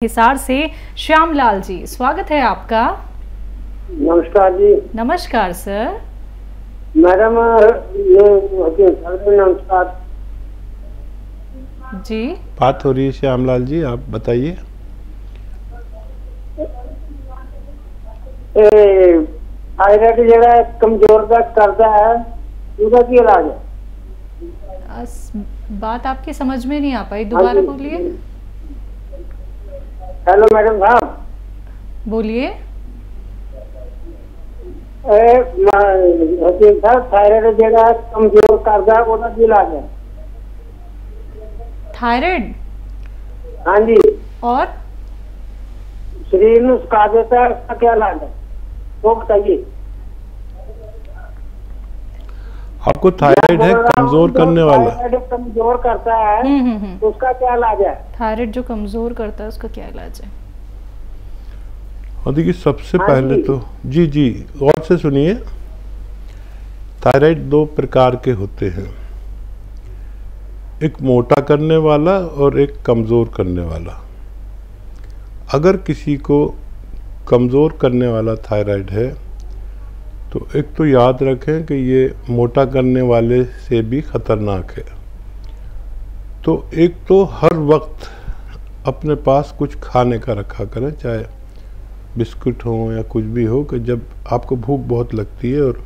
हिसार से श्यामलाल जी, स्वागत है आपका। नमस्कार जी। नमस्कार सर। मैडम नमस्कार जी, बात हो रही है श्यामलाल जी, आप बताइए। थायराइड जरा कमजोर का करता है, उसका क्या इलाज है? बात आपकी समझ में नहीं आ पाई, दोबारा बोलिए। हेलो मैडम साहब, बोलिए। थायराइड जरा कमजोर करता है, उसका क्या इलाज है? थायराइड? हाँ जी। और शरीर में सुखा देता है, उसका क्या इलाज है वो बताइए। आपको थायराइड है कमजोर करने वाला? थायराइड कमजोर करता है, तो उसका क्या इलाज है? थायराइड जो कमजोर करता है उसका क्या इलाज है? और देखिए, सबसे हाँ पहले जी। तो जी गौर से सुनिए। थायराइड दो प्रकार के होते हैं, एक मोटा करने वाला और एक कमजोर करने वाला। अगर किसी को कमजोर करने वाला थायराइड है तो एक तो याद रखें कि ये मोटा करने वाले से भी खतरनाक है। तो एक तो हर वक्त अपने पास कुछ खाने का रखा करें, चाहे बिस्कुट हो या कुछ भी हो, कि जब आपको भूख बहुत लगती है। और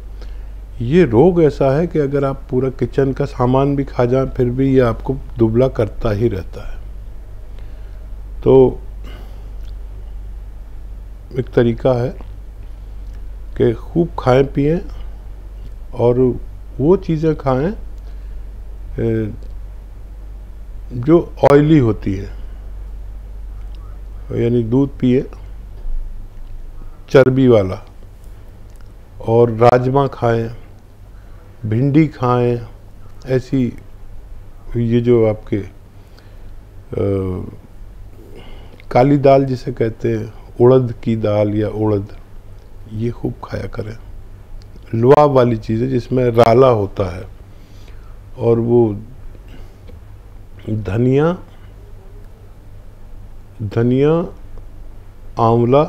ये रोग ऐसा है कि अगर आप पूरा किचन का सामान भी खा जाएं फिर भी ये आपको दुबला करता ही रहता है। तो एक तरीका है कि खूब खाएं पिएं और वो चीज़ें खाएं जो ऑयली होती है, यानी दूध पिए चर्बी वाला, और राजमा खाएं, भिंडी खाएं, ऐसी ये जो आपके काली दाल जिसे कहते हैं, उड़द की दाल या उड़द, ये खूब खाया करें। लुआब वाली चीज़ें जिसमें राला होता है, और वो धनिया, आंवला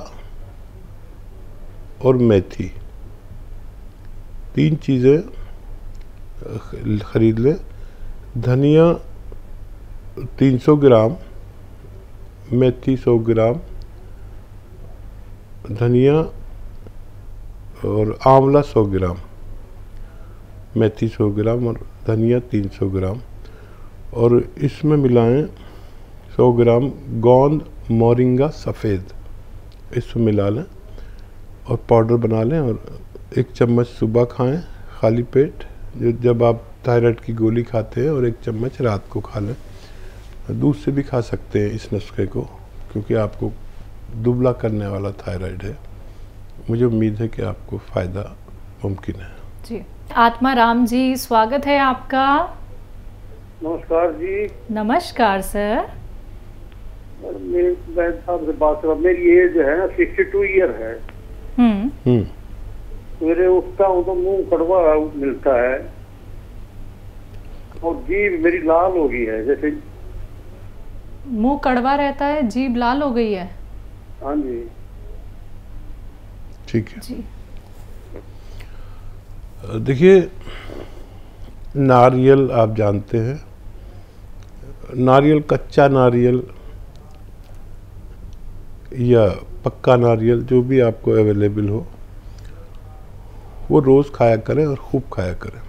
और मेथी, तीन चीज़ें खरीद लें। धनिया 300 ग्राम, मेथी 100 ग्राम, धनिया और आंवला 100 ग्राम, मेथी 100 ग्राम और धनिया 300 ग्राम, और इसमें मिलाएं 100 ग्राम गोंद मोरिंगा सफ़ेद, इसमें मिला लें और पाउडर बना लें। और 1 चम्मच सुबह खाएं खाली पेट, जब आप थायराइड की गोली खाते हैं, और 1 चम्मच रात को खा लें। दूध से भी खा सकते हैं इस नुस्खे को, क्योंकि आपको दुबला करने वाला थायराइड है। मुझे उम्मीद है कि आपको फ़ायदा मुमकिन है। जी। आत्मा राम जी, स्वागत है आपका। नमस्कार जी। नमस्कार सर। मेरी बहन साहब से बात करो। मेरी एज है ना 62 ईयर है। मेरे उठता हूँ तो मुंह कड़वा मिलता है, और जीभ मेरी लाल हो गई है। जैसे मुंह कड़वा रहता है, जीभ लाल हो गई है? हाँ जी। ठीक है जी। देखिए, नारियल आप जानते हैं, नारियल, कच्चा नारियल या पक्का नारियल, जो भी आपको अवेलेबल हो, वो रोज़ खाया करें और खूब खाया करें।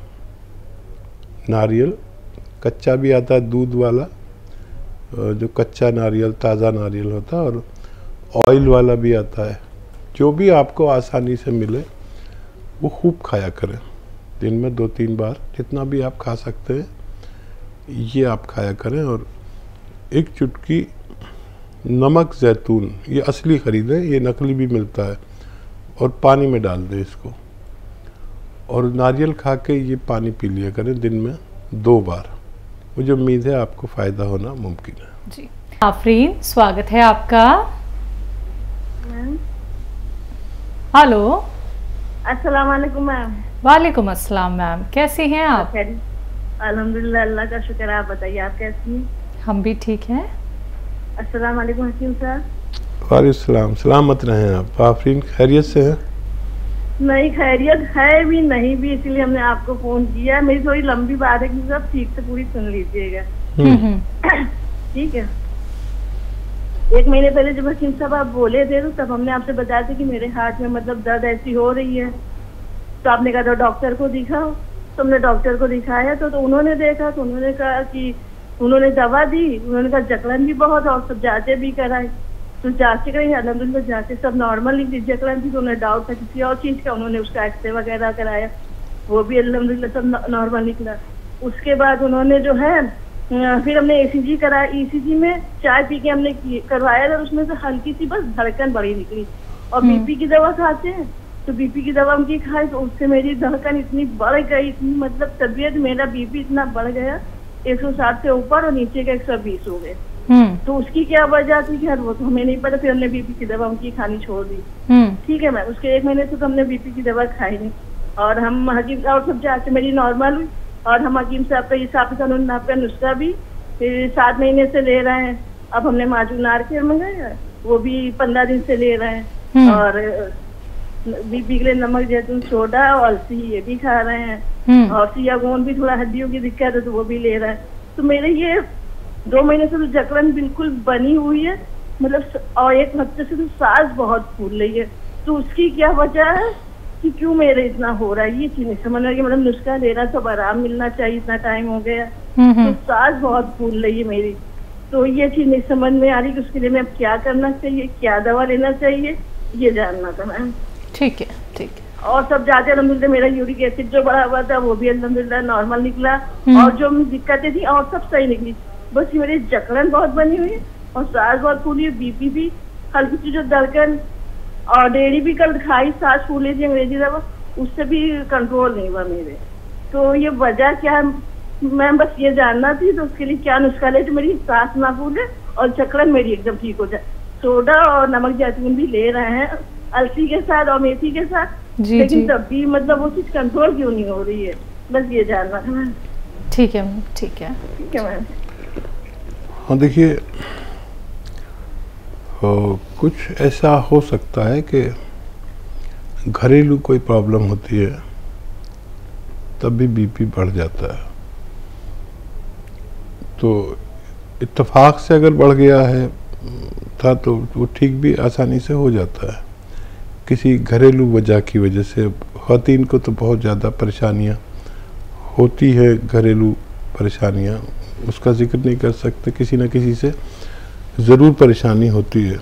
नारियल कच्चा भी आता है, दूध वाला, जो कच्चा नारियल, ताज़ा नारियल होता है, और ऑयल वाला भी आता है। जो भी आपको आसानी से मिले वो खूब खाया करें। दिन में 2-3 बार, जितना भी आप खा सकते हैं, ये आप खाया करें। और 1 चुटकी नमक ज़ैतून, ये असली ख़रीदें, ये नकली भी मिलता है, और पानी में डाल दें इसको, और नारियल खा के ये पानी पी लिया करें दिन में 2 बार। मुझे उम्मीद है आपको फ़ायदा होना मुमकिन है। जी। आफरीन, स्वागत है आपका। हेलो। अस्सलाम वालेकुम मैम। वालेकुम अस्सलाम मैम, कैसी हैं आप? अल्हम्दुलिल्लाह, अल्लाह का शुक्र है। आप बताइए, आप कैसी हैं? हम भी ठीक हैं। अस्सलाम वालेकुम हकीम साहब। वालेकुम सलामत रहें आप। आफरीन खैरियत से हैं? नहीं, खैरियत है भी नहीं भी, इसलिए हमने आपको फोन किया। मेरी थोड़ी लंबी बात है कि सब ठीक से पूरी सुन लीजिएगा। ठीक है। 1 महीने पहले जब हकीम साहब आप बोले थे तो तब हमने आपसे बताया था कि मेरे हाथ में मतलब दर्द ऐसी हो रही है, तो आपने कहा था डॉक्टर को दिखाओ। तो हमने डॉक्टर को दिखाया तो उन्होंने देखा तो उन्होंने कहा कि उन्होंने दवा दी, उन्होंने कहा जकड़न भी बहुत और सब जांचें भी कराई। तो जांचें कराई, अल्हम्दुलिल्लाह जांचें सब नॉर्मल निकली। जकड़न थी तो उन्हें डाउट था किसी और चीज़ का, उन्होंने उसका एक्सरे वगैरह कराया, वो भी अल्हम्दुलिल्लाह सब नॉर्मल निकला। उसके बाद उन्होंने जो है फिर हमने ECG कराया। ECG में चाय पी के हमने करवाया था, उसमें से हल्की सी बस धड़कन बड़ी निकली। और BP की दवा खाते हैं तो BP की दवा उनकी खाई तो उससे मेरी धड़कन इतनी बढ़ गई, इतनी मतलब तबीयत, मेरा BP इतना बढ़ गया 160 से ऊपर और नीचे का 120 हो गए। तो उसकी क्या वजह थी खैर वो तो हमें नहीं पता। फिर हमने BP की दवा उनकी खानी छोड़ दी। ठीक है मैम। उसके 1 महीने से तो हमने BP की दवा खाई नहीं और हम हकीम और सब जांच मेरी नॉर्मल हुई और हम हकीम साहब का हिसाब कानून आपका नुस्खा भी फिर 7 महीने से ले रहे हैं। अब हमने माजूनार के मंगाया, वो भी 15 दिन से ले रहे हैं। और BP के लिए नमक जैतून सोडा और अलसी ये भी खा रहे हैं। और सियागोन भी थोड़ा हड्डियों की दिक्कत है तो वो भी ले रहे हैं। तो मेरे ये 2 महीने से तो जकड़न बिल्कुल बनी हुई है, मतलब और 1 हफ्ते से तो सांस बहुत फूल रही है। तो उसकी क्या वजह है कि क्यों मेरे इतना हो रहा है, ये चीज नहीं समझ रही। मतलब नुस्खा लेना तो आराम मिलना चाहिए, इतना टाइम हो गया तो सांस बहुत फूल रही है मेरी। तो ये चीज नहीं समझ में आ रही कि उसके लिए मैं अब क्या करना चाहिए, क्या दवा लेना चाहिए, ये जानना था मैम। ठीक है, ठीक है। और सब जाते अल्हम्दुलिल्लाह मेरा यूरिक एसिड जो बढ़ा हुआ था वो भी अल्हम्दुलिल्लाह नॉर्मल निकला और जो दिक्कतें थी और सब सही निकली। बस मेरी जकड़न बहुत बनी हुई है और सांस बहुत फूली है, BP भी हल्की सी जो धड़कन और डेयरी भी कल खाई, सांस फूली थी अंग्रेजी दवा, उससे भी कंट्रोल नहीं हुआ मेरे। तो ये वजह क्या है मैम, बस ये जानना थी। तो उसके लिए क्या नुस्खा ले जो मेरी सांस ना फूले और जकड़न मेरी एकदम ठीक हो जाए। सोडा और नमक जैतून भी ले रहे हैं अलसी के साथ और मेथी के साथ, लेकिन तब भी मतलब वो चीज कंट्रोल क्यों नहीं हो रही है, बस ये जानना था मैम। ठीक है, ठीक है, ठीक है मैम। हाँ देखिए, कुछ ऐसा हो सकता है कि घरेलू कोई प्रॉब्लम होती है तब भी BP बढ़ जाता है। तो इत्तेफाक से अगर बढ़ गया है था तो वो ठीक भी आसानी से हो जाता है। किसी घरेलू वजह की वजह से ख़वातीन को तो बहुत ज़्यादा परेशानियाँ होती है, घरेलू परेशानियाँ उसका जिक्र नहीं कर सकते, किसी न किसी से ज़रूर परेशानी होती है।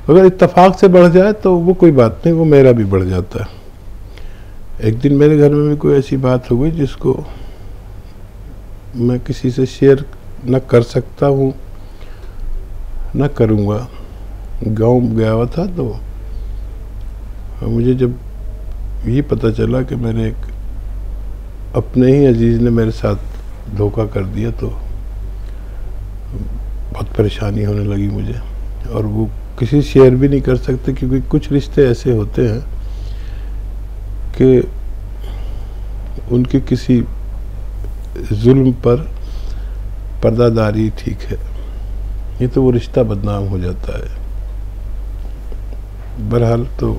अगर इत्तेफाक से बढ़ जाए तो वो कोई बात नहीं, वो मेरा भी बढ़ जाता है। एक दिन मेरे घर में भी कोई ऐसी बात हो गई जिसको मैं किसी से शेयर न कर सकता हूँ न करूँगा। गांव गया हुआ था तो मुझे जब ये पता चला कि मेरे एक अपने ही अजीज़ ने मेरे साथ धोखा कर दिया तो बहुत परेशानी होने लगी मुझे। और वो किसी शेयर भी नहीं कर सकते क्योंकि कुछ रिश्ते ऐसे होते हैं कि उनके किसी जुल्म पर पर्दादारी ठीक है, ये तो वो रिश्ता बदनाम हो जाता है। बहरहाल तो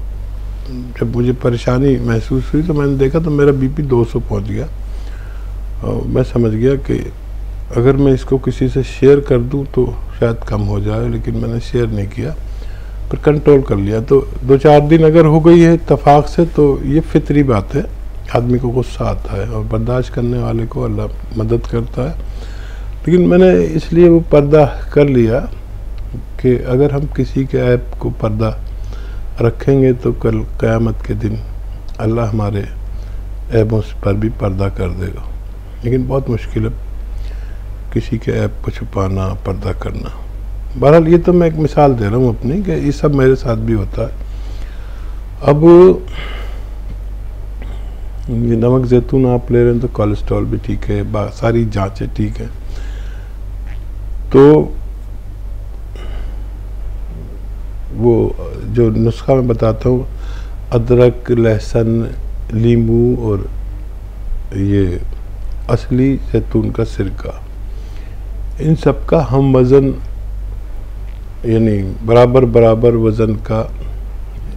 जब मुझे परेशानी महसूस हुई तो मैंने देखा तो मेरा BP 200 पहुंच गया और मैं समझ गया कि अगर मैं इसको किसी से शेयर कर दूं तो शायद कम हो जाए, लेकिन मैंने शेयर नहीं किया, पर कंट्रोल कर लिया। तो 2-4 दिन अगर हो गई है इत्तेफाक से तो ये फितरी बात है, आदमी को गुस्सा आता है और बर्दाश्त करने वाले को अल्लाह मदद करता है। लेकिन मैंने इसलिए वो पर्दा कर लिया कि अगर हम किसी के ऐप को पर्दा रखेंगे तो कल क़यामत के दिन अल्लाह हमारे ऐबों पर भी पर्दा कर देगा। लेकिन बहुत मुश्किल है किसी के ऐप को छुपाना, पर्दा करना। बहरहाल ये तो मैं एक मिसाल दे रहा हूँ अपनी कि ये सब मेरे साथ भी होता है। अब ये नमक जैतून आप ले रहे हैं तो कोलेस्ट्रॉल भी ठीक है, सारी जांचें ठीक है। तो वो जो नुस्खा मैं बताता हूँ, अदरक, लहसुन, नींबू और ये असली जैतून का सिरका, इन सब का हम वज़न यानी बराबर बराबर वज़न का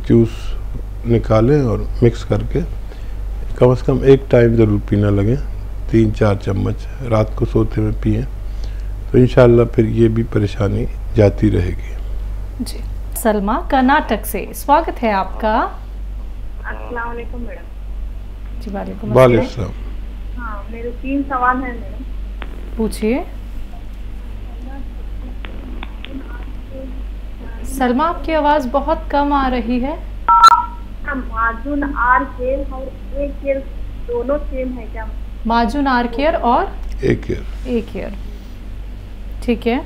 जूस निकालें और मिक्स करके कम से कम एक टाइम ज़रूर पीना लगे, 3-4 चम्मच रात को सोते में पिएं, तो इंशाल्लाह फिर ये भी परेशानी जाती रहेगी। जी। सलमा कर्नाटक से, स्वागत है आपका। अस्सलाम वालेकुम मैडम। जी वालेकुम वालेकुम अस्सलाम। अस्सलाम। हाँ, मेरे 3 सवाल हैं मैडम। पूछिए। सलमा आपकी आवाज़ बहुत कम आ रही है। माजून आर केयर और ए केयर दोनों सेम है क्या? माजून आर केयर और एक ईयर। ए केयर, ठीक है।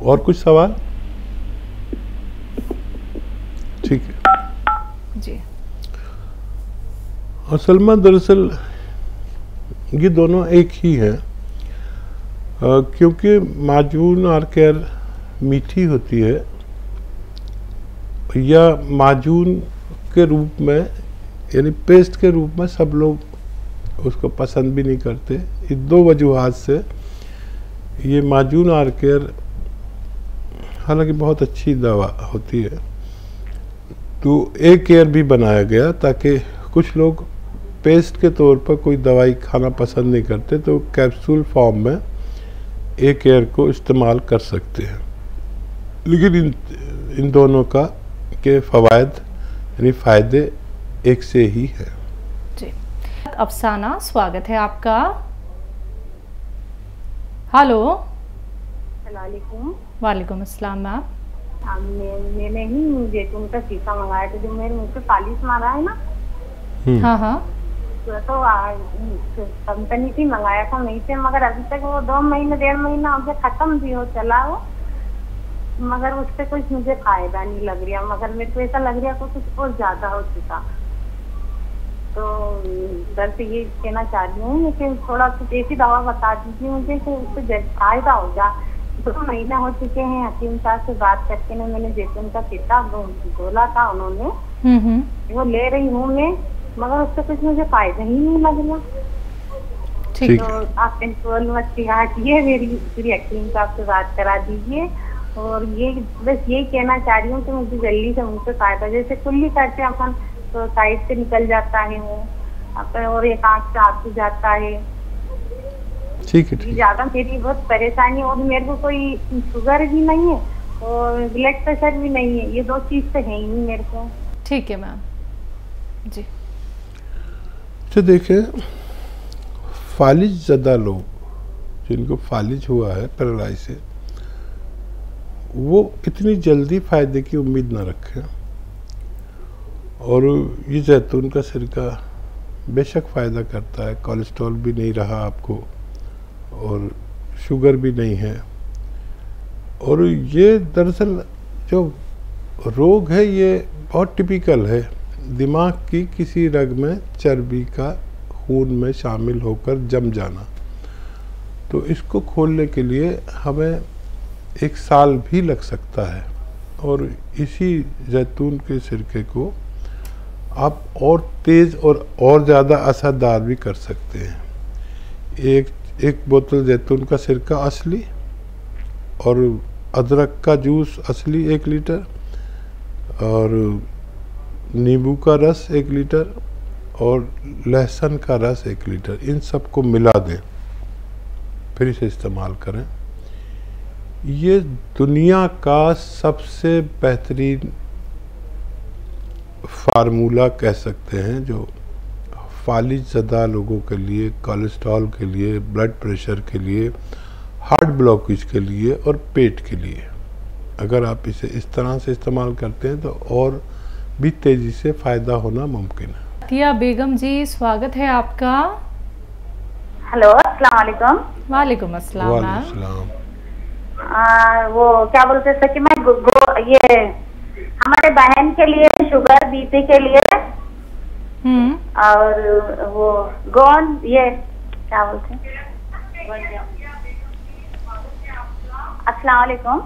और कुछ सवाल? ठीक है जी। और सलमा दरअसल ये दोनों एक ही हैं, क्योंकि माजून आर केयर मीठी होती है या माजून के रूप में यानी पेस्ट के रूप में सब लोग उसको पसंद भी नहीं करते। ये 2 वजूहात से ये माजून आर केयर हालांकि बहुत अच्छी दवा होती है, तो ए केयर भी बनाया गया ताकि कुछ लोग पेस्ट के तौर पर कोई दवाई खाना पसंद नहीं करते, तो कैप्सूल फॉर्म में ए केयर को इस्तेमाल कर सकते हैं। लेकिन इन दोनों का के फ़वायद यानी फ़ायदे एक से ही है। जी। अफसाना, स्वागत है आपका। हेलो। अस्सलामुअलैकुम। वालेकुम अस्सलाम मैम। मैंने ही जैतून का शीशा मंगाया था, जो मेरे मुँह पे पालिश मारा है ना, हाँ हाँ। तो कंपनी से मंगाया था वहीं से, मगर अभी तक वो 2 महीने 1.5 महीना हो गया, खत्म भी हो चला वो, मगर उससे कुछ मुझे फायदा नहीं लग रहा, मगर मेरे को ऐसा लग रहा है कुछ और ज्यादा हो चुका। तो दर से ये कहना चाह रही हूँ कि थोड़ा कुछ ऐसी दवा बता दीजिए मुझे कि उससे फायदा हो जाए। 2 महीना हो चुके हैं, हकीम साहब से बात करके ना मैंने जैतून का शीशा बोला था उन्होंने, वो ले रही हूँ मैं, मगर उससे कुछ मुझे फायदा ही नहीं लग रहा। ठीक तो आप कंट्रोल मत हटिए, मेरी पूरी हकीम साहब से बात करा दीजिए। और ये बस यही कहना चाह रही हूँ कि मुझे जल्दी से मुझसे फायदा, जैसे कुल्ली करते हैं अपन तो साइड से निकल जाता है वो अपन, और एक आँख से आंसू जाता है। ठीक है। ज्यादा मेरी बहुत परेशानी, और मेरे को कोई शुगर भी नहीं है और ब्लड प्रेशर भी नहीं है, ये 2 चीज तो है ही नहीं मेरे को। ठीक है मैम जी। तो देखें, फालिज ज़दा लोग जिनको फालिज हुआ है पैरालाइसिस, वो इतनी जल्दी फ़ायदे की उम्मीद ना रखें। और ये जैतून का सिरका बेशक फ़ायदा करता है, कोलेस्ट्रॉल भी नहीं रहा आपको और शुगर भी नहीं है। और ये दरअसल जो रोग है ये बहुत टिपिकल है, दिमाग की किसी रग में चर्बी का खून में शामिल होकर जम जाना। तो इसको खोलने के लिए हमें 1 साल भी लग सकता है, और इसी जैतून के सिरके को आप और तेज़ और ज़्यादा असरदार भी कर सकते हैं। एक बोतल जैतून का सिरका असली और अदरक का जूस असली 1 लीटर और नींबू का रस 1 लीटर और लहसुन का रस 1 लीटर, इन सबको मिला दें, फिर इसे इस्तेमाल करें। ये दुनिया का सबसे बेहतरीन फार्मूला कह सकते हैं जो फालिज ज़दा लोगों के लिए, कोलेस्ट्रॉल के लिए, ब्लड प्रेशर के लिए, हार्ट ब्लॉकेज के लिए और पेट के लिए। अगर आप इसे इस तरह से इस्तेमाल करते हैं तो और भी तेज़ी से फ़ायदा होना मुमकिन है। अतिया बेगम जी, स्वागत है आपका। हेलो, अस्सलाम वालेकुम। वालेकुम अस्सलाम मैम। वालेकुम अस्सलाम। वो क्या बोलते थे कि मैं ये हमारे बहन के लिए शुगर बीपी के लिए और वो गोंद, ये क्या बोलते हैं, अस्सलाम वालेकुम।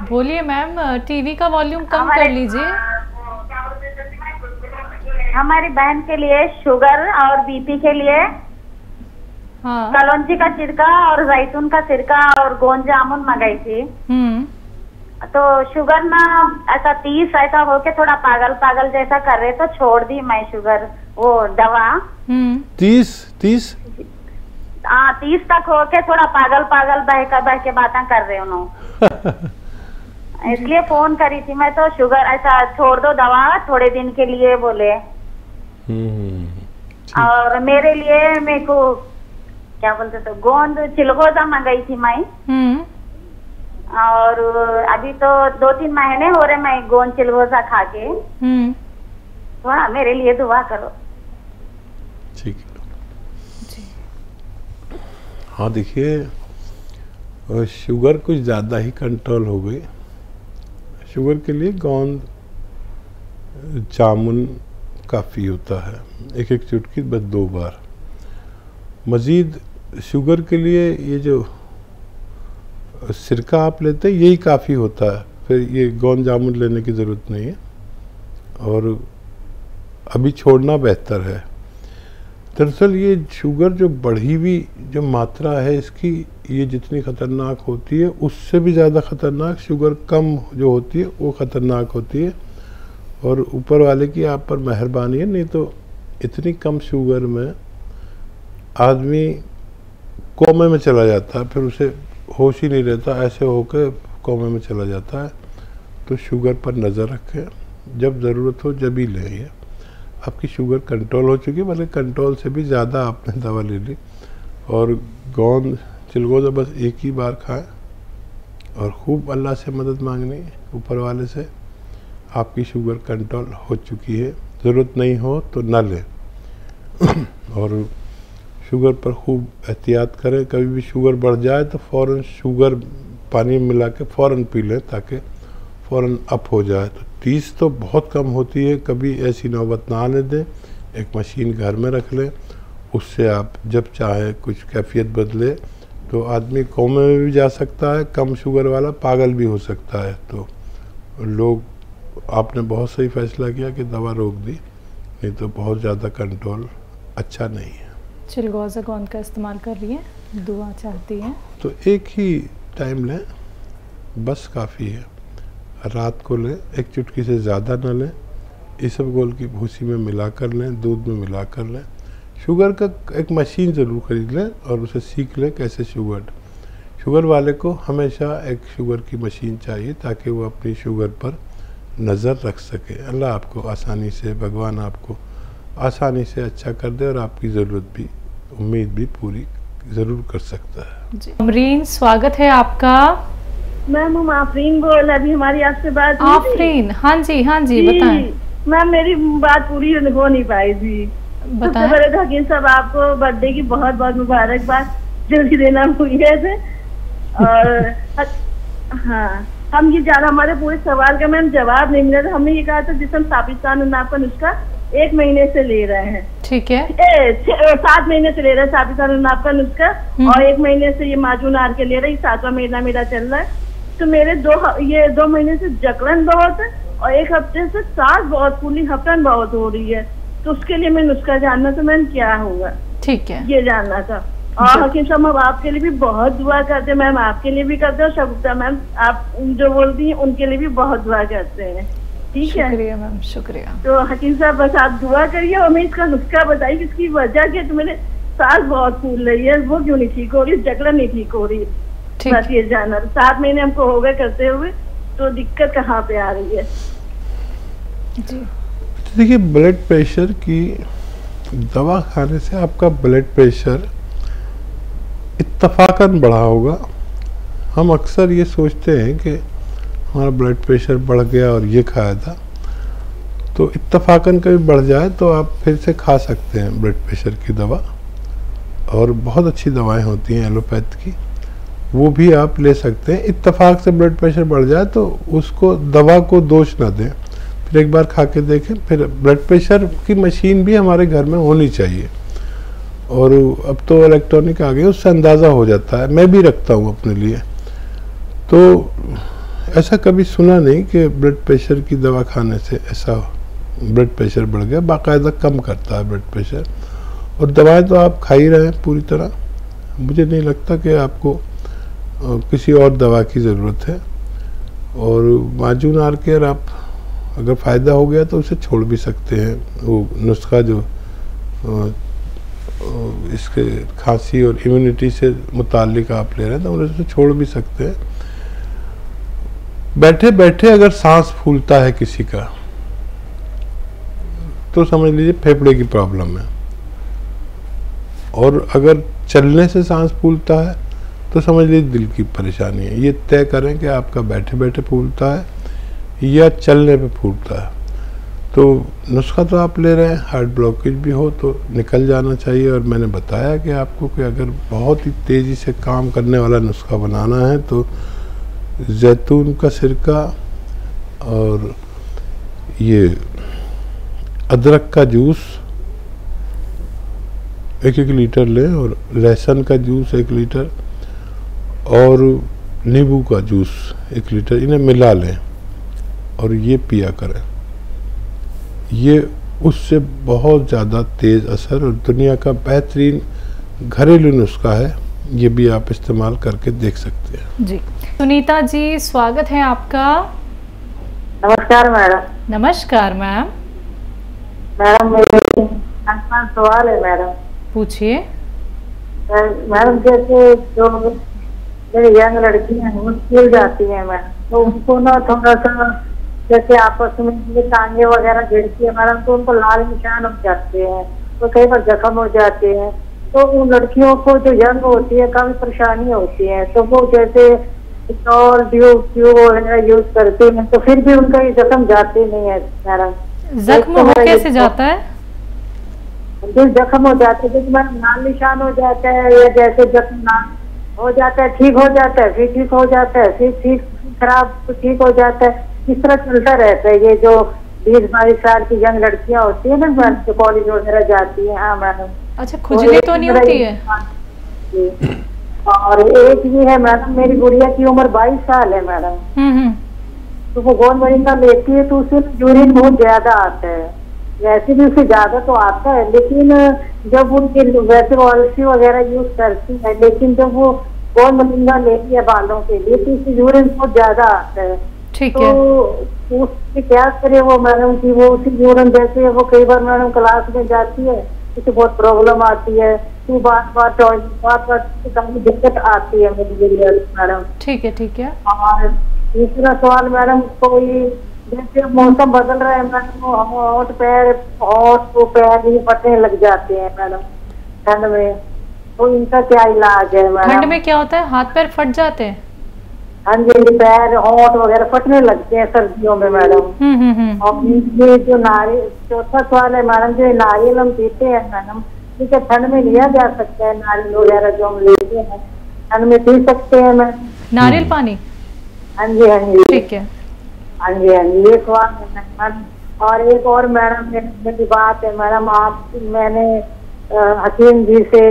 बोलिए मैम, टीवी का वॉल्यूम कम कर लीजिए। हमारी बहन के लिए शुगर और बीपी के लिए हाँ। कलौंजी का सिरका और जैतून का सिरका और गोंद जामुन मंगाई थी। तो शुगर ना ऐसा 30 ऐसा होके थोड़ा पागल पागल जैसा कर रहे, तो छोड़ दी मैं शुगर वो दवा। 30 हाँ 30 तक होके थोड़ा पागल पागल बह के बातें कर रहे उन्होंने। इसलिए फोन करी थी मैं, तो शुगर ऐसा छोड़ दो दवा थोड़े दिन के लिए बोले। और मेरे लिए मेरे को क्या बोलते थे गोंद चिलगोजा मंगाई थी मैं। और अभी तो 2-3 महीने हो रहे मैं गोंद चिलगोजा खा के। थोड़ा मेरे लिए दुआ करो। ठीक है। हाँ देखिए शुगर कुछ ज़्यादा ही कंट्रोल हो गई। शुगर के लिए गोंद जामुन काफ़ी होता है, एक चुटकी बस 2 बार। मज़ीद शुगर के लिए ये जो सिरका आप लेते हैं यही काफ़ी होता है, फिर ये गोंद जामुन लेने की ज़रूरत नहीं है। और अभी छोड़ना बेहतर है। दरअसल ये शुगर जो बढ़ी हुई जो मात्रा है इसकी, ये जितनी ख़तरनाक होती है उससे भी ज़्यादा ख़तरनाक शुगर कम जो होती है वो ख़तरनाक होती है। और ऊपर वाले की आप पर मेहरबानी है, नहीं तो इतनी कम शुगर में आदमी कोमे में चला जाता है, फिर उसे होश ही नहीं रहता, ऐसे होकर कोमे में चला जाता है। तो शुगर पर नज़र रखें, जब ज़रूरत हो जब ही लें। ये आपकी शुगर कंट्रोल हो चुकी है, बल्कि कंट्रोल से भी ज़्यादा आपने दवा ले ली। और गोंद चिलगोजा बस एक ही बार खाएं और खूब अल्लाह से मदद मांगनी ऊपर वाले से। आपकी शुगर कंट्रोल हो चुकी है, ज़रूरत नहीं हो तो ना लें। और शुगर पर खूब एहतियात करें। कभी भी शुगर बढ़ जाए तो फ़ौरन शुगर पानी में मिला के फ़ौरन पी लें ताकि फ़ौरन अप हो जाए। तो 30 तो बहुत कम होती है, कभी ऐसी नौबत ना आने दें। एक मशीन घर में रख लें, उससे आप जब चाहें कुछ कैफियत बदले। तो आदमी कोमे में भी जा सकता है, कम शुगर वाला पागल भी हो सकता है। तो लोग आपने बहुत सही फैसला किया कि दवा रोक दी, नहीं तो बहुत ज़्यादा कंट्रोल अच्छा नहीं है। चिलगोजा गोंद का इस्तेमाल कर रही है, दुआ चाहती हैं तो एक ही टाइम लें, बस काफ़ी है। रात को लें, एक चुटकी से ज़्यादा ना लें। इसबगोल की भूसी में मिला कर लें, दूध में मिला कर लें। शुगर का एक मशीन ज़रूर खरीद लें और उसे सीख लें कैसे शुगर वाले को हमेशा एक शुगर की मशीन चाहिए ताकि वो अपनी शुगर पर नज़र रख सके। अल्लाह आपको आसानी से, भगवान आपको आसानी से अच्छा कर दे और आपकी ज़रूरत भी, उम्मीद भी पूरी ज़रूर कर सकता है। जी अमरीन, स्वागत है आपका। मैम हम आफरीन बोल, अभी हमारी आपसे बात हुई थी। आफरीन, हाँ जी बताएं। मैम मेरी बात पूरी हो नहीं पाई थी। बताएं। सबसे पहले हकीम साहब आपको बर्थडे की बहुत बहुत मुबारकबाद, जल्दी देना भूल गए थे। और हाँ, हम ये जाना, हमारे पूरे सवाल का मैम जवाब नहीं मिला था। हमने ये कहा था जिसम साबिस्तान और नाप का नुस्खा 1 महीने से ले रहे हैं। ठीक है। 7 महीने से ले रहे हैं साबिस्तान और नाप का नुस्खा, और 1 महीने से ये माजून आर के ले रहे हैं। 7वां महीना मेरा चल रहा है। तो मेरे 2 महीने से जकड़न बहुत है और 1 हफ्ते से सांस बहुत फूली, हफ्तन बहुत हो रही है। तो उसके लिए मैं नुस्खा जानना था मैम, क्या होगा? ठीक है, ये जानना था। और हकीम साहब हम आपके लिए भी बहुत दुआ करते हैं मैम, आपके लिए भी करते हैं। और शगुफ्ता मैम आप जो बोलती हैं उनके लिए भी बहुत दुआ करते हैं। ठीक है, शुक्रिया मैम, शुक्रिया। तो हकीम साहब बस आप दुआ करिए और मैं इसका नुस्खा बताइए कि इसकी वजह क्या। तो मेरे सांस बहुत फूल रही है, वो क्यों नहीं ठीक हो रही, जकड़न नहीं ठीक हो रही। बस ये जानना। 7 महीने हमको हो गए करते हुए, तो दिक्कत कहाँ पे आ रही है? जी देखिए, ब्लड प्रेशर की दवा खाने से आपका ब्लड प्रेशर इत्तफाकन बढ़ा होगा। हम अक्सर ये सोचते हैं कि हमारा ब्लड प्रेशर बढ़ गया और ये खाया था, तो इत्तफाकन कभी बढ़ जाए तो आप फिर से खा सकते हैं ब्लड प्रेशर की दवा। और बहुत अच्छी दवाएं होती हैं एलोपैथ की, वो भी आप ले सकते हैं। इत्तफाक से ब्लड प्रेशर बढ़ जाए तो उसको, दवा को दोष ना दें, फिर एक बार खा के देखें। फिर ब्लड प्रेशर की मशीन भी हमारे घर में होनी चाहिए, और अब तो इलेक्ट्रॉनिक आ गई, उससे अंदाज़ा हो जाता है। मैं भी रखता हूँ अपने लिए। तो ऐसा कभी सुना नहीं कि ब्लड प्रेशर की दवा खाने से ऐसा ब्लड प्रेशर बढ़ गया। बाकायदा कम करता है ब्लड प्रेशर। और दवाएं तो आप खा ही रहे हैं पूरी तरह, मुझे नहीं लगता कि आपको किसी और दवा की ज़रूरत है। और माजून आर केयर आप अगर फ़ायदा हो गया तो उसे छोड़ भी सकते हैं। वो नुस्खा जो इसके खांसी और इम्यूनिटी से मुताल्लिक आप ले रहे हैं तो उसे छोड़ भी सकते हैं। बैठे बैठे अगर सांस फूलता है किसी का तो समझ लीजिए फेफड़े की प्रॉब्लम है, और अगर चलने से सांस फूलता है तो समझ लीजिए दिल की परेशानी है। ये तय करें कि आपका बैठे बैठे फूलता है या चलने पे फूलता है। तो नुस्खा तो आप ले रहे हैं, हार्ट ब्लॉकेज भी हो तो निकल जाना चाहिए। और मैंने बताया कि आपको कि अगर बहुत ही तेज़ी से काम करने वाला नुस्खा बनाना है तो जैतून का सिरका और ये अदरक का जूस 1-1 लीटर लें, और लहसुन का जूस 1 लीटर और नींबू का जूस 1 लीटर, इन्हें मिला लें और ये पिया करें। ये उससे बहुत ज़्यादा तेज़ असर और दुनिया का बेहतरीन घरेलू नुस्खा है। ये भी आप इस्तेमाल करके देख सकते हैं। जी सुनीता जी, स्वागत है आपका। नमस्कार मैडम। नमस्कार मैम। मैडम मेरे 5 सवाल है मैडम। पूछिए। मैडम जैसे जो मेरी यंग लड़कियां हैं वो स्कूल जाती हैं मैडम, तो उनको ना थोड़ा सा जैसे आपस में टांगे वगैरह गिरती है मैडम, तो उनको लाल निशान हो जाते हैं, तो कई बार जख्म हो जाते हैं। तो उन लड़कियों को जो यंग होती है काफी परेशानी होती है, तो वो जैसे ट्यूब वगैरह यूज करते हैं तो फिर भी उनका ये जख्म जाते नहीं है मैडम। जख्म हो कैसे जाता है? जो जख्म हो जाते हैं मैडम, लाल निशान हो जाता है, या जैसे जख्म हो जाता है, ठीक हो जाता है, फिर ठीक हो जाता है, फिर ठीक खराब तो ठीक हो जाता है, इस तरह चलता रहता है। ये जो 20-22 साल की यंग लड़कियां होती है ना मैडम, जो कॉलेज वगैरह जाती है। हाँ मैडम। अच्छा, खुजली तो नहीं होती है? और एक ये है मैडम, मेरी गुड़िया की उम्र 22 साल है मैडम, तो वो गोंद मरीना लेती है तो उसे यूरिन बहुत ज्यादा आता है। वैसे भी उसे ज्यादा तो आता है, लेकिन जब उनके वैसे वो अलसी वगैरह यूज करती है, लेकिन जब वो गोंद मरीना लेती है बालों के लिए तो उसे यूरिन बहुत ज्यादा आता है। ठीक तो है। उससे क्या करे वो मैडम की वो उसी यूरिन जैसे वो कई बार मैडम क्लास में जाती है, उसे बहुत प्रॉब्लम आती है, तो बार दिक्कत आती है मेरी मैडम। ठीक है, ठीक है। और तीसरा सवाल मैडम, कोई जैसे मौसम बदल रहा है मैडम, होंठ पैर ये फटने लग जाते हैं मैडम ठंड में, तो इनका क्या इलाज है मैडम? ठंड में क्या होता है? हाथ पैर फट जाते हैं? हाँ जी, पैर होंठ वगैरह फटने लगते हैं सर्दियों में मैडम। और ये जो नारियल, चौथा सवाल है मैडम, जो नारियल हम पीते हैं मैडम, ठीक है, ठंड में लिया जा सकता है? नारियल वगैरह जो हम लेते हैं ठंड में पी सकते हैं मैडम? नारियल पानी? हाँ जी, हाँ जी। ठीक है। हाँ जी, हाँ जी, ये सवाल है मैडम। और एक और मैडम मेरी बात है मैडम, मैंने हकीम जी से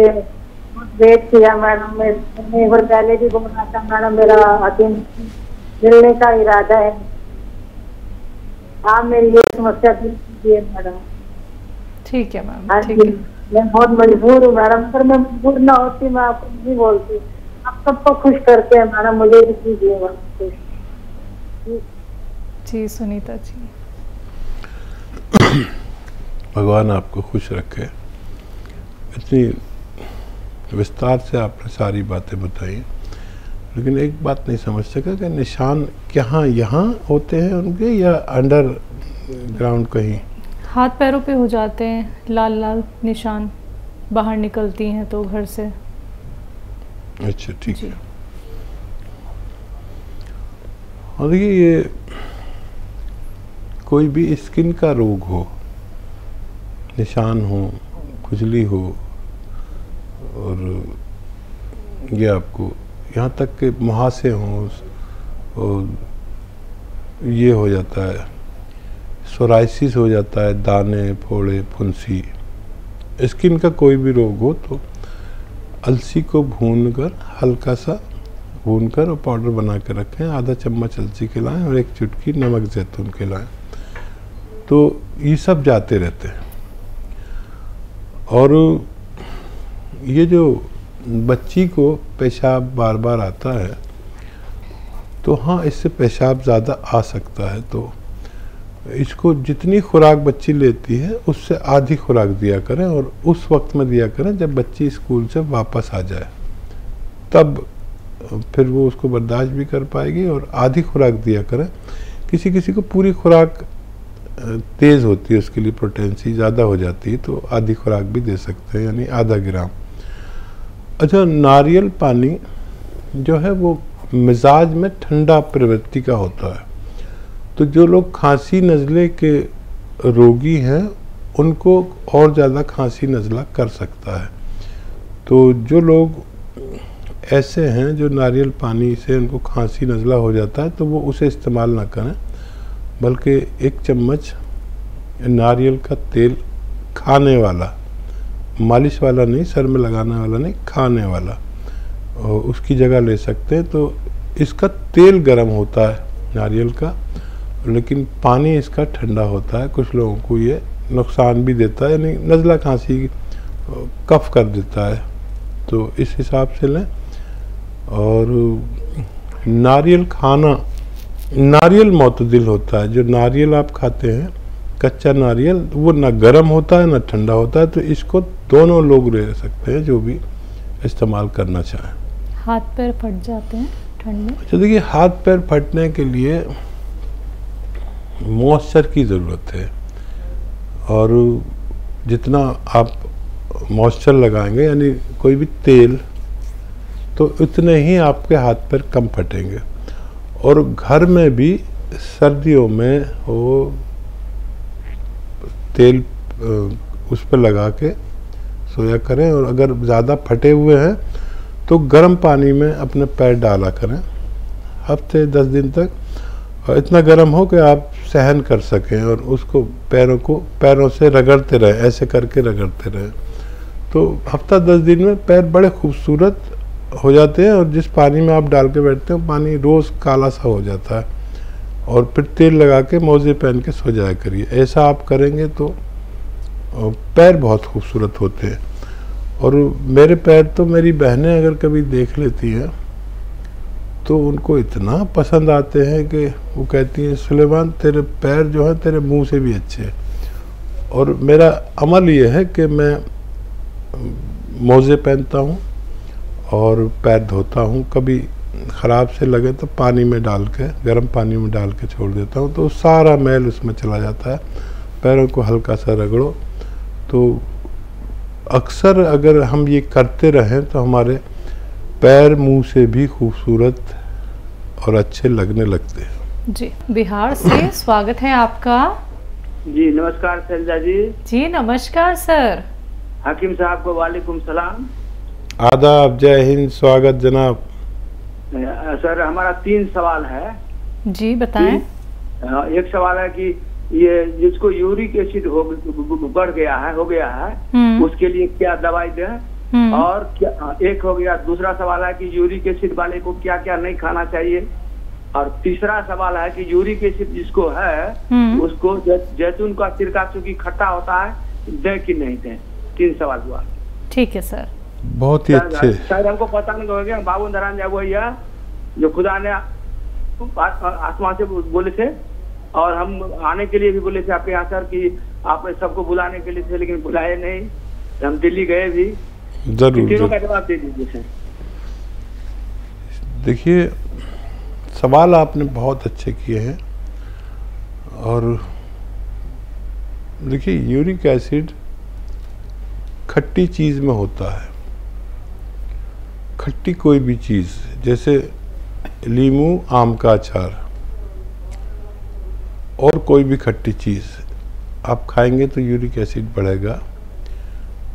वेट किया मैडम, मैंने एक बार पहले भी बोला था मैडम, मेरा हकीम मिलने का इरादा है। आप मेरी ये समस्या दूर कीजिए मैडम। ठीक है मैम। हाँ जी, मैं बहुत मजबूर हूँ मैडम, पर मैं मजबूर ना होती मैं आपको नहीं बोलती। आप सबको खुश करते हैं मैडम, मुझे भी कीजिएगा खुश। जी सुनीता जी, भगवान आपको खुश रखे। इतनी विस्तार से आपने सारी बातें बताई, लेकिन एक बात नहीं समझ सका कि निशान कहाँ यहाँ होते हैं उनके या अंडर ग्राउंड कहीं? हाथ पैरों पे हो जाते हैं लाल लाल निशान, बाहर निकलती हैं तो घर से। अच्छा, ठीक है। और देखिए, ये कोई भी स्किन का रोग हो, निशान हो, खुजली हो, और ये आपको यहाँ तक के मुहासे हों, और ये हो जाता है, सोराइसिस हो जाता है, दाने फोड़े फुंसी, स्किन का कोई भी रोग हो तो अलसी को भूनकर, हल्का सा भूनकर और पाउडर बना के रखें, आधा चम्मच अलसी खिलाएं और 1 चुटकी नमक जैतून खिलाएं, तो ये सब जाते रहते हैं। और ये जो बच्ची को पेशाब बार बार आता है तो हाँ, इससे पेशाब ज़्यादा आ सकता है। तो इसको जितनी खुराक बच्ची लेती है उससे आधी खुराक दिया करें, और उस वक्त में दिया करें जब बच्ची स्कूल से वापस आ जाए, तब फिर वो उसको बर्दाश्त भी कर पाएगी। और आधी खुराक दिया करें। किसी किसी को पूरी खुराक तेज़ होती है, उसके लिए पोटेंसी ज़्यादा हो जाती है, तो आधी खुराक भी दे सकते हैं, यानी आधा ग्राम। अच्छा, नारियल पानी जो है वो मिजाज में ठंडा प्रवृत्ति का होता है। तो जो लोग खांसी नज़ले के रोगी हैं उनको और ज़्यादा खांसी नज़ला कर सकता है। तो जो लोग ऐसे हैं जो नारियल पानी से उनको खांसी नज़ला हो जाता है तो वो उसे इस्तेमाल ना करें, बल्कि 1 चम्मच नारियल का तेल, खाने वाला, मालिश वाला नहीं, सर में लगाने वाला नहीं, खाने वाला, और उसकी जगह ले सकते हैं। तो इसका तेल गर्म होता है नारियल का, लेकिन पानी इसका ठंडा होता है। कुछ लोगों को ये नुकसान भी देता है, यानी नज़ला खांसी कफ कर देता है। तो इस हिसाब से लें। और नारियल खाना, नारियल मोतदिल होता है। जो नारियल आप खाते हैं कच्चा नारियल, वो ना गर्म होता है ना ठंडा होता है। तो इसको दोनों लोग ले सकते हैं जो भी इस्तेमाल करना चाहें। हाथ पैर फट जाते हैं ठंड में? अच्छा देखिए, हाथ पैर फटने के लिए मॉइस्चर की ज़रूरत है, और जितना आप मॉइस्चर लगाएंगे, यानी कोई भी तेल, तो उतने ही आपके हाथ पैर कम फटेंगे। और घर में भी सर्दियों में वो तेल उस पर लगा के सोया करें। और अगर ज़्यादा फटे हुए हैं तो गर्म पानी में अपने पैर डाला करें हफ्ते 10 दिन तक, और इतना गर्म हो कि आप सहन कर सकें, और उसको पैरों से रगड़ते रहें, ऐसे करके रगड़ते रहें। तो हफ्ता 10 दिन में पैर बड़े खूबसूरत हो जाते हैं। और जिस पानी में आप डाल के बैठते हैं पानी रोज़ काला सा हो जाता है। और फिर तेल लगा के मोजे पहन के सो जाया करिए। ऐसा आप करेंगे तो पैर बहुत खूबसूरत होते हैं। और मेरे पैर तो मेरी बहनें अगर कभी देख लेती हैं तो उनको इतना पसंद आते हैं कि वो कहती हैं, सुलेमान तेरे पैर जो हैं तेरे मुंह से भी अच्छे हैं। और मेरा अमल ये है कि मैं मोजे पहनता हूँ और पैर धोता हूँ। कभी ख़राब से लगे तो पानी में डाल के, गर्म पानी में डाल के छोड़ देता हूँ, तो सारा मैल उसमें चला जाता है। पैरों को हल्का सा रगड़ो। तो अक्सर अगर हम ये करते रहें तो हमारे पैर मुंह से भी खूबसूरत और अच्छे लगने लगते हैं। जी, बिहार से स्वागत है आपका। जी नमस्कार शैलजा जी। जी नमस्कार सर। हकीम साहब को वालेकुम सलाम। आदाब, जय हिंद, स्वागत जनाब। सर हमारा 3 सवाल है। जी बताएं। एक सवाल है कि ये जिसको यूरिक एसिड बढ़ गया है, हो गया है, उसके लिए क्या दवाई दें? और क्या, एक हो गया। दूसरा सवाल है कि यूरिक एसिड वाले को क्या क्या नहीं खाना चाहिए? और तीसरा सवाल है कि यूरिक एसिड जिसको है उसको जैतून का सिरका चूंकि खट्टा होता है, दें कि नहीं दें? 3 सवाल हुआ। ठीक है सर, बहुत ही अच्छे। शायद हमको पता नहीं होगा, बाबू नारायण जब वही है जो खुदा ने आसमान से बोले थे, और हम आने के लिए भी बोले थे आपके यहाँ सर कि आप सबको बुलाने के लिए थे, लेकिन बुलाए नहीं। हम दिल्ली गए भी। जरूर तीनों का जवाब दे दीजिए सर। देखिए, सवाल आपने बहुत अच्छे किए हैं। और देखिए, यूरिक एसिड खट्टी चीज़ में होता है। खट्टी कोई भी चीज़, जैसे लीमू, आम का अचार, और कोई भी खट्टी चीज़ आप खाएंगे तो यूरिक एसिड बढ़ेगा।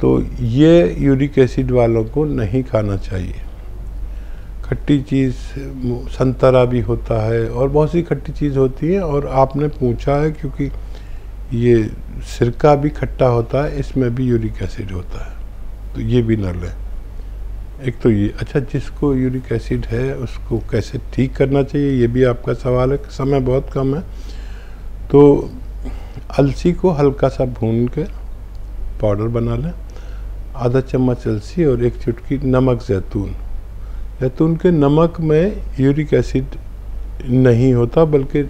तो ये यूरिक एसिड वालों को नहीं खाना चाहिए। खट्टी चीज़, संतरा भी होता है और बहुत सी खट्टी चीज़ होती है। और आपने पूछा है क्योंकि ये सिरका भी खट्टा होता है, इसमें भी यूरिक एसिड होता है, तो ये भी न लें। एक तो ये। अच्छा, जिसको यूरिक एसिड है उसको कैसे ठीक करना चाहिए, ये भी आपका सवाल है। समय बहुत कम है, तो अलसी को हल्का सा भून के पाउडर बना लें। आधा चम्मच अलसी और 1 चुटकी नमक जैतून। जैतून के नमक में यूरिक एसिड नहीं होता, बल्कि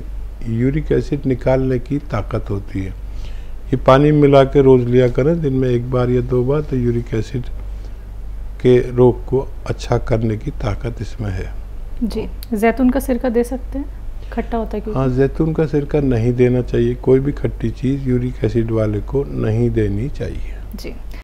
यूरिक एसिड निकालने की ताकत होती है। ये पानी मिला के रोज़ लिया करें, दिन में 1 बार या 2 बार, तो यूरिक एसिड के रोग को अच्छा करने की ताकत इसमें है। जी, जैतून का सिरका दे सकते हैं, खट्टा होता है क्योंकि? हाँ, जैतून का सिरका नहीं देना चाहिए। कोई भी खट्टी चीज़ यूरिक एसिड वाले को नहीं देनी चाहिए। जी।